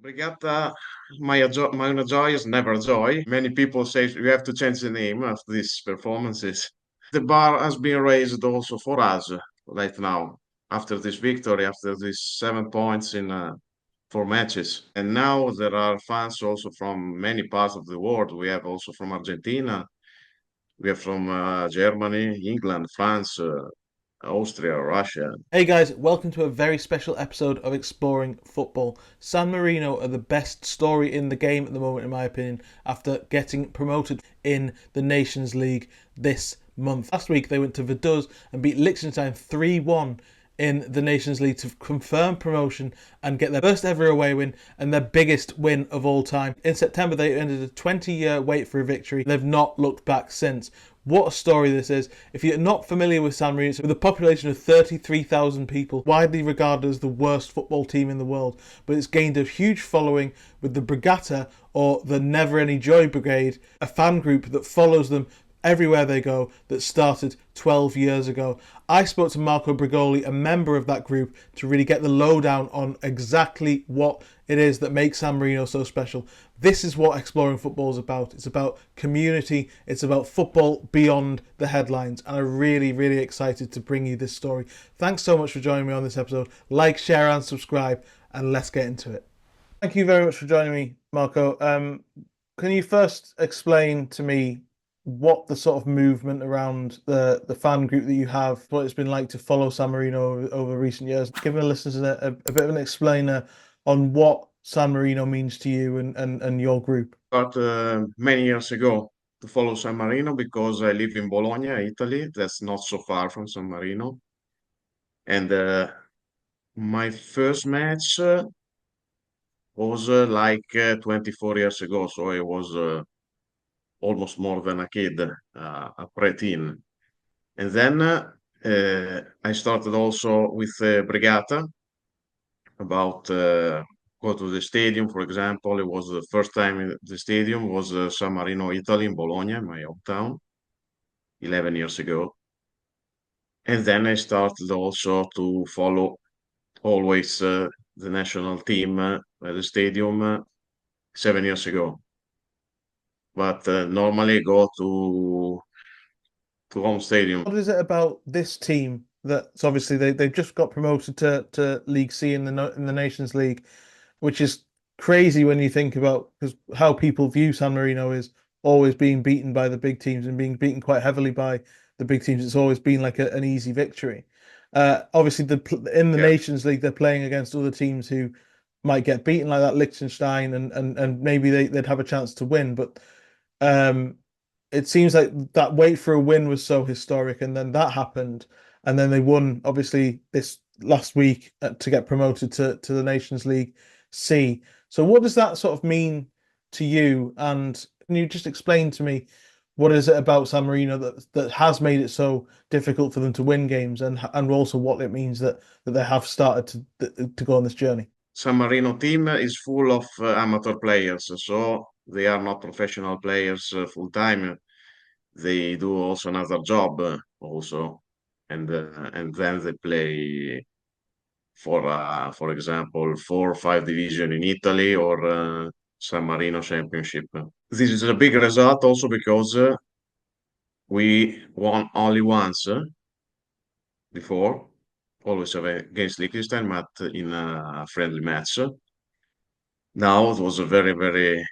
Brigata Mai Joy is Never Joy. Many people say you have to change the name of these performances. The bar has been raised also for us right now after this victory, after these 7 points in 4 matches. And now there are fans also from many parts of the world. We have also from Argentina, we have from Germany, England, France, Austria, Russia. Hey guys, welcome to a very special episode of Exploring Football. San Marino are the best story in the game at the moment, in my opinion, after getting promoted in the Nations League this month. Last week they went to Vaduz and beat Liechtenstein 3-1 in the Nations League to confirm promotion and get their first ever away win and their biggest win of all time. In September, they ended a 20-year wait for a victory. They've not looked back since. What a story this is. If you're not familiar with San Marino, with a population of 33,000 people, widely regarded as the worst football team in the world, but it's gained a huge following with the Brigata, or the Never Any Joy Brigade, a fan group that follows them everywhere they go, that started 12 years ago. I spoke to Marco Brigoli, a member of that group, to really get the lowdown on exactly what it is that makes San Marino so special. This is what Exploring Football is about. It's about community. It's about football beyond the headlines. And I'm really, really excited to bring you this story. Thanks so much for joining me on this episode. Like, share, and subscribe, and let's get into it. Thank you very much for joining me, Marco. Can you first explain to me what the sort of movement around the fan group that you have, what it's been like to follow San Marino over recent years? Give the listeners a bit of an explainer on what San Marino means to you and your group. But many years ago to follow San Marino because I live in Bologna, Italy. That's not so far from San Marino. And my first match was like 24 years ago. So I was almost more than a kid, a preteen. And then I started also with Brigata about go to the stadium, for example. It was the first time in the stadium was San Marino, Italy, in Bologna, my hometown, 11 years ago. And then I started also to follow always the national team at the stadium 7 years ago. But normally go to home stadium. What is it about this team that's obviously they've just got promoted to League C in the Nations League, which is crazy when you think about because how people view San Marino is always being beaten by the big teams and being beaten quite heavily by the big teams. It's always been like an easy victory. Obviously, in the Yeah. Nations League, they're playing against other teams who might get beaten like that, Liechtenstein, and maybe they'd have a chance to win. But um, it seems like that wait for a win was so historic, and then that happened, and then they won obviously this last week to get promoted to the Nations League C. So what does that sort of mean to you? And can you just explain to me what is it about San Marino that has made it so difficult for them to win games, and also what it means that they have started to go on this journey? San Marino team is full of amateur players, so they are not professional players full time. They do also another job also, and then they play for example, 4 or 5 division in Italy or San Marino Championship. This is a big result also because we won only once before, always against Liechtenstein, but in a friendly match. Now it was a very, very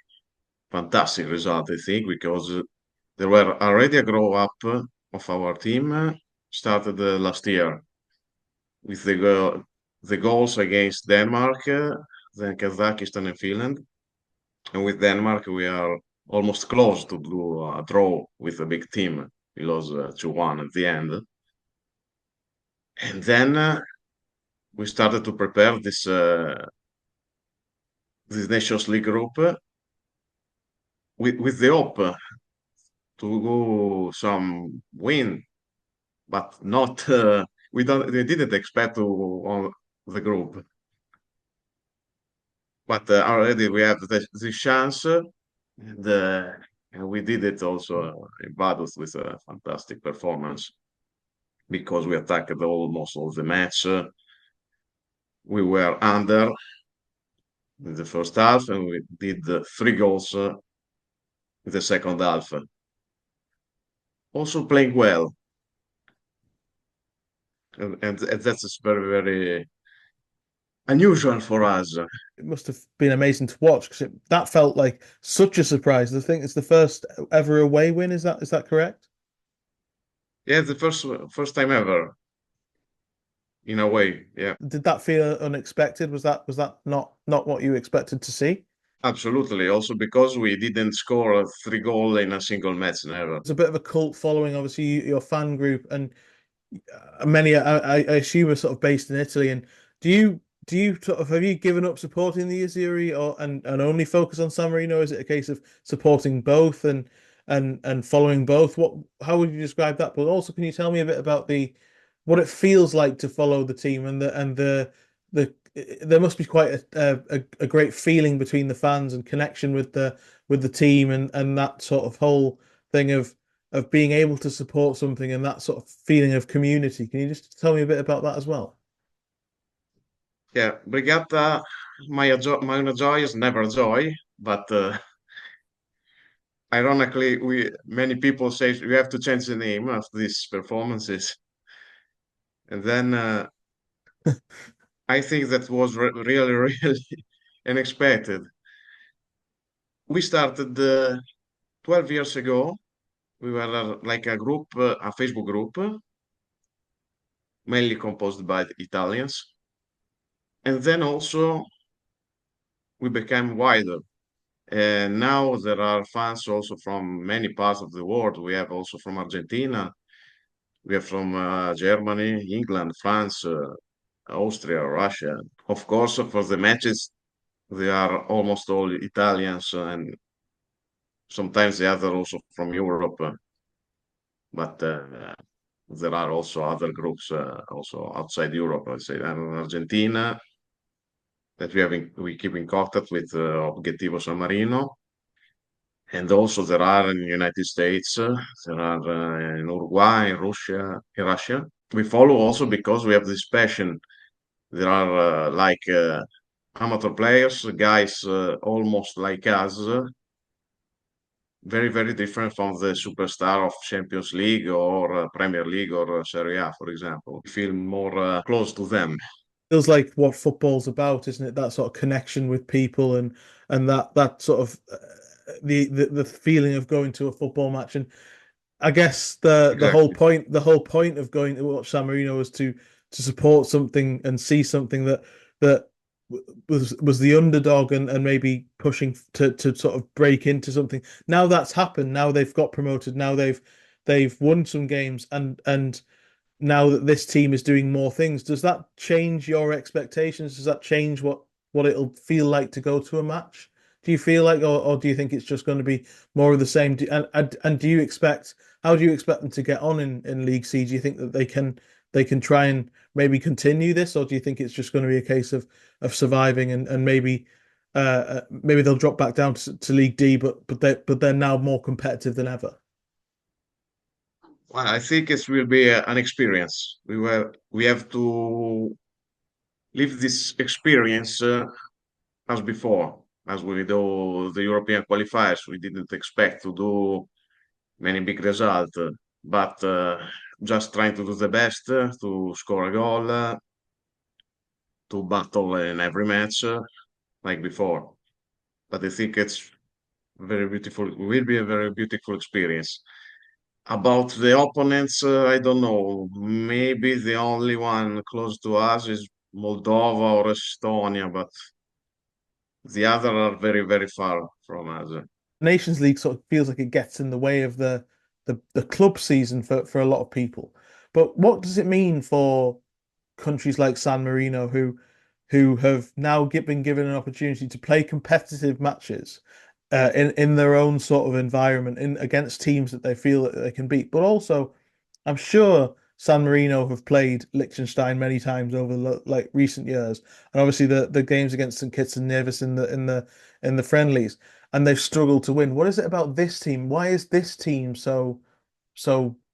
fantastic result, I think, because there were already a grow up of our team started last year with the goals against Denmark, then Kazakhstan and Finland. And with Denmark, we are almost close to do a draw with a big team. We lost 2-1 at the end. And then we started to prepare this Nations League group with the hope to go some win, but not we didn't expect to on the group. But already we have this chance, and we did it also in Vaduz with a fantastic performance because we attacked almost all the match. We were under, in the first half, and we did 3 goals in the second half. Also playing well, and that's very, very unusual for us. It must have been amazing to watch because that felt like such a surprise. I think it's the first ever away win. Is that correct? Yeah, the first time ever, in a way. Yeah, Did that feel unexpected? Was that not what you expected to see? absolutely. Also because we didn't score 3 goals in a single match, never. It's a bit of a cult following, obviously, your fan group, and many I assume are sort of based in Italy. And do you sort of have you given up supporting the Azzurri or and only focus on San Marino? Is it a case of supporting both and following both? How would you describe that? But also, can you tell me a bit about the what it feels like to follow the team and the there must be quite a great feeling between the fans and connection with the team and that sort of whole thing of being able to support something and that sort of feeling of community. Can you just tell me a bit about that as well? Yeah, Brigata Mai Joy is never joy, but ironically, we many people say we have to change the name after these performances, and then I think that was really, really unexpected. We started 12 years ago. We were like a group, a Facebook group, mainly composed by the Italians, and then also we became wider. And now there are fans also from many parts of the world. We have also from Argentina, we have from Germany, England, France, Austria, Russia. Of course, for the matches, they are almost all Italians, and sometimes the other also from Europe. But there are also other groups also outside Europe. Let's say and Argentina that we keep in contact with Obiettivo San Marino, and also there are in the United States, there are in Uruguay, in Russia. We follow also because we have this passion. There are like amateur players, guys almost like us, very, very different from the superstar of Champions League or Premier League or Serie A, for example. We feel more close to them. Feels like what football's about, isn't it? That sort of connection with people and that sort of the feeling of going to a football match. And I guess the whole Exactly. point of going to watch San Marino was to support something and see something that was the underdog and maybe pushing to sort of break into something. Now that's happened. Now they've got promoted. Now they've won some games and now that this team is doing more things, does that change your expectations? Does that change what it'll feel like to go to a match? Do you feel like, or do you think it's just going to be more of the same? And do you expect, how do you expect them to get on in League C? Do you think that they can try and maybe continue this, or do you think it's just going to be a case of surviving and maybe they'll drop back down to League D, but they're now more competitive than ever? Well, I think it will be an experience. We have to live this experience as before, as we do the European qualifiers. We didn't expect to do many big results, but just trying to do the best, to score a goal, to battle in every match like before. But I think it's very beautiful. It will be a very beautiful experience. About the opponents, I don't know. Maybe the only one close to us is Moldova or Estonia, but the other are very, very far from us. Nations League sort of feels like it gets in the way of the club season for a lot of people. But what does it mean for countries like San Marino who have now been given an opportunity to play competitive matches in their own sort of environment in against teams that they feel that they can beat. But also, I'm sure San Marino have played Liechtenstein many times over like recent years, and obviously the games against St. Kitts and Nevis in the friendlies, and they've struggled to win. What is it about this team? Why is this team so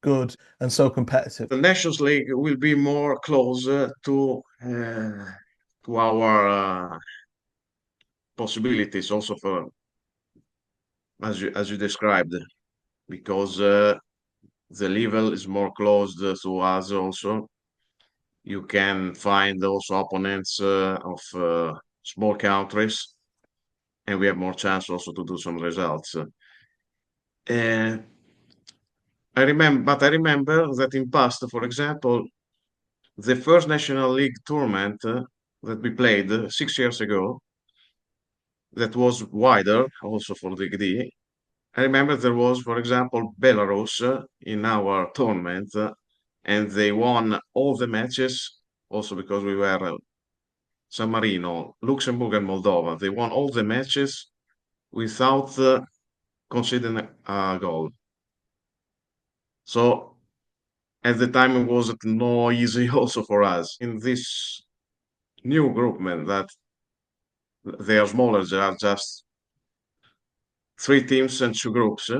good and so competitive? The Nations League will be more closer to our possibilities also for as you described, because the level is more closed to us also. You can find also opponents of small countries, and we have more chance also to do some results. Uh, I remember that in past, for example, the first National League tournament that we played 6 years ago, that was wider also for League D. I remember there was, for example, Belarus in our tournament, and they won all the matches, also because we were San Marino, Luxembourg, and Moldova. They won all the matches without conceding a goal. So at the time, it wasn't no easy also for us in this new groupment that they are smaller. There are just three teams and two groups.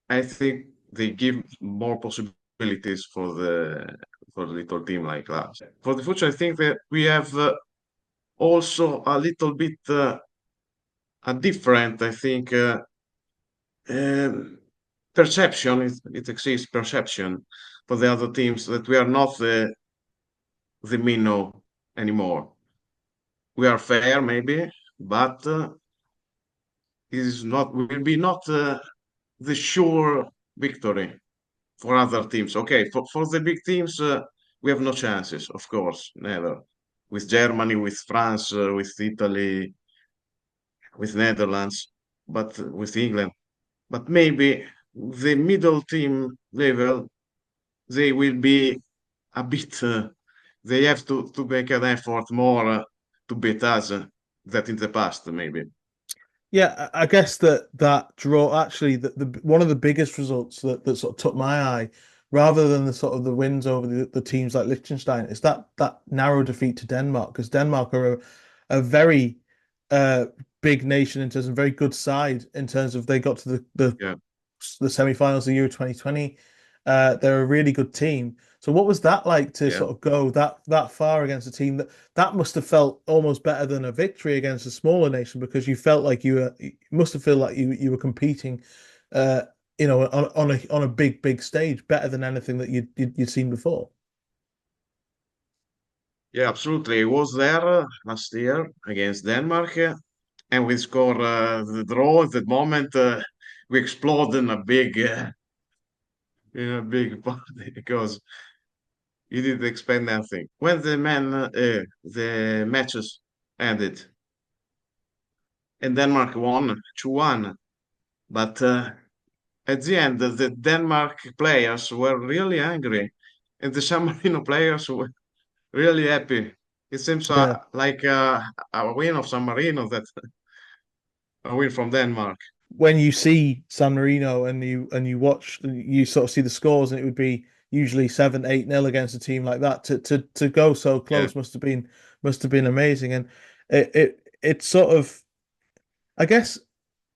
I think they give more possibilities for the little team like us. For the future, I think that we have also a little bit a different, I think, um, perception. It exists perception for the other teams that we are not the minnow anymore. We are fair, maybe, but it is not will be not the sure victory for other teams. Okay, for the big teams, we have no chances, of course, never. With Germany, with France, with Italy, with Netherlands, but with England. But maybe the middle team level, they will be a bit. They have to make an effort more to beat us than in the past, maybe. Yeah, I guess that draw actually the one of the biggest results that sort of took my eye, rather than the sort of the wins over the teams like Liechtenstein, is that narrow defeat to Denmark, because Denmark are a very uh big nation in terms of very good side in terms of they got to Yeah, the semi-finals of Euro 2020. They're a really good team. So what was that like to yeah. sort of go that far against a team that must have felt almost better than a victory against a smaller nation, because you felt like you must have felt like you were competing, uh, on a big stage, better than anything that you'd seen before. Yeah, absolutely. I was there last year against Denmark, and we scored the draw. At the moment, we exploded in a big party because you didn't expect nothing. When the matches ended, and Denmark won 2-1, but at the end, the Denmark players were really angry, and the San Marino players were really happy. It seems Yeah. like a win of San Marino, that a win from Denmark. When you see San Marino and you watch, you sort of see the scores, and it would be usually 7-8-0 against a team like that. To go so Yeah, close must have been amazing. And it sort of, I guess,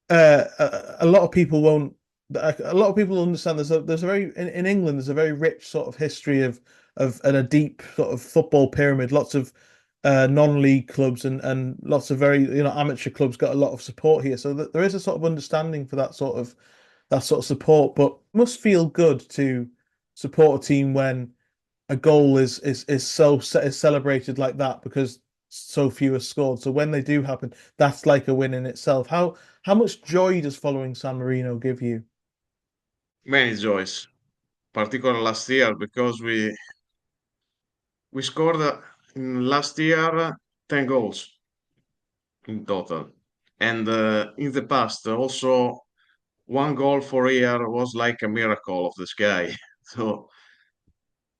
a lot of people won't. A lot of people understand there's a very in England there's a very rich sort of history of and a deep sort of football pyramid. Lots of non-league clubs and lots of very amateur clubs got a lot of support here. So that there is a sort of understanding for that sort of support. But it must feel good to support a team when a goal is celebrated like that, because so few are scored. So when they do happen, that's like a win in itself. How much joy does following San Marino give you? many joys, particularly last year because we scored in last year 10 goals in total, and in the past also one goal for a year was like a miracle of the sky. So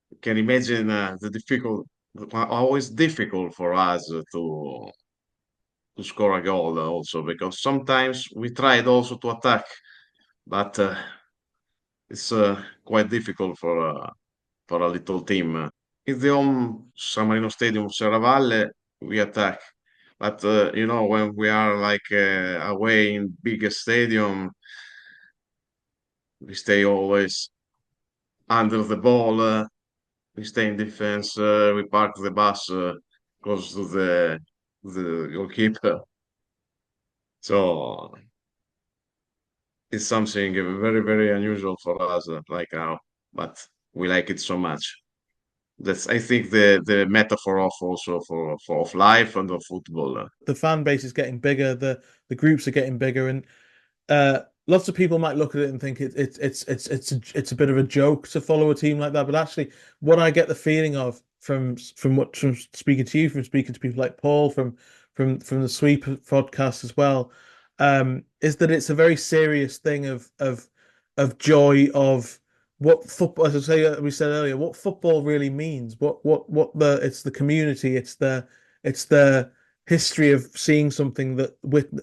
you can imagine the difficult, always difficult for us to score a goal also, because sometimes we tried also to attack, but it's quite difficult for a little team. In the home San Marino Stadium, Serravalle, we attack. But when we are like away in bigger stadium, we stay always under the ball. We stay in defense. We park the bus close to the goalkeeper. So it's something very, very unusual for us like now, but we like it so much. That's, I think, the metaphor of also for of life and of football. The fan base is getting bigger, the groups are getting bigger, and lots of people might look at it and think it's a bit of a joke to follow a team like that. But actually, what I get the feeling of from speaking to you, from speaking to people like Paul, from the Sweep podcast as well, is that it's a very serious thing of joy of what football, as I say, we said earlier, what football really means. What the it's the community, it's the history of seeing something that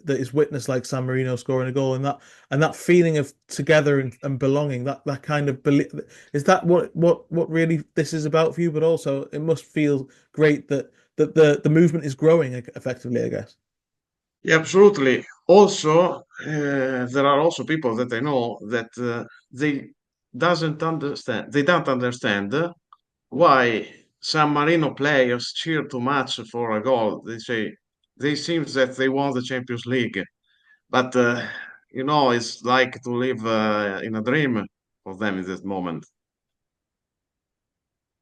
is witnessed, like San Marino scoring a goal, and that feeling of together and belonging, that kind of belief. Is that what really this is about for you? But also, it must feel great that the movement is growing effectively, I guess. Yeah, absolutely. Also, there are also people that I know that they don't understand why San Marino players cheer too much for a goal. They say they seem that they won the Champions League, but it's like to live in a dream for them in that moment.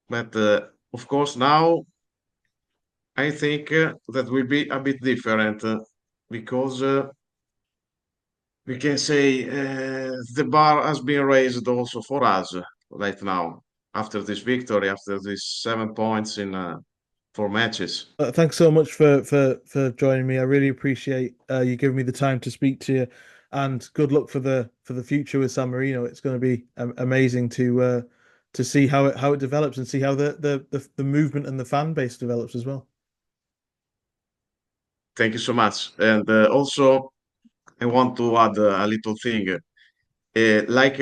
But of course, now I think that will be a bit different because we can say the bar has been raised also for us right now after this victory, after these 7 points in 4 matches. Thanks so much for joining me. I really appreciate you giving me the time to speak to you, and good luck for the future with San Marino. It's going to be amazing to see how it develops and see how the movement and the fan base develops as well. Thank you so much. And also, I want to add a little thing. Like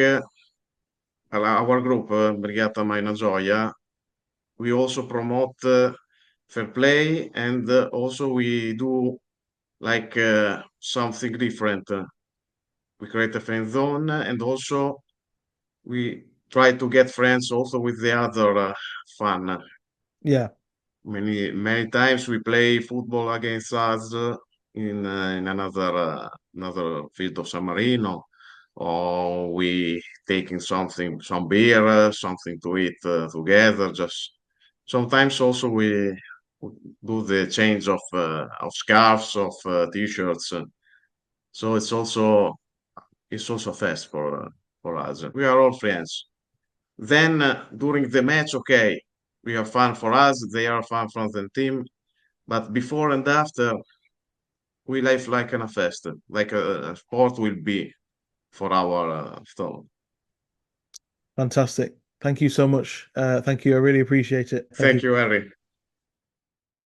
our group, Brigata Mai Gioia, we also promote fair play, and also we do like something different. We create a friend zone, and also we try to get friends also with the other fan. Yeah, Many times we play football against us in another field of San Marino, or we taking some beer, something to eat together. Just sometimes also we do the change of scarves, of t-shirts. So it's also a fest for us. We are all friends. Then during the match, okay, we are fun for us. They are fun from the team. But before and after, we live like in a fest, like a sport will be for our stone. fantastic. Thank you so much. Thank you. I really appreciate it. Thank Thank you. you, Harry.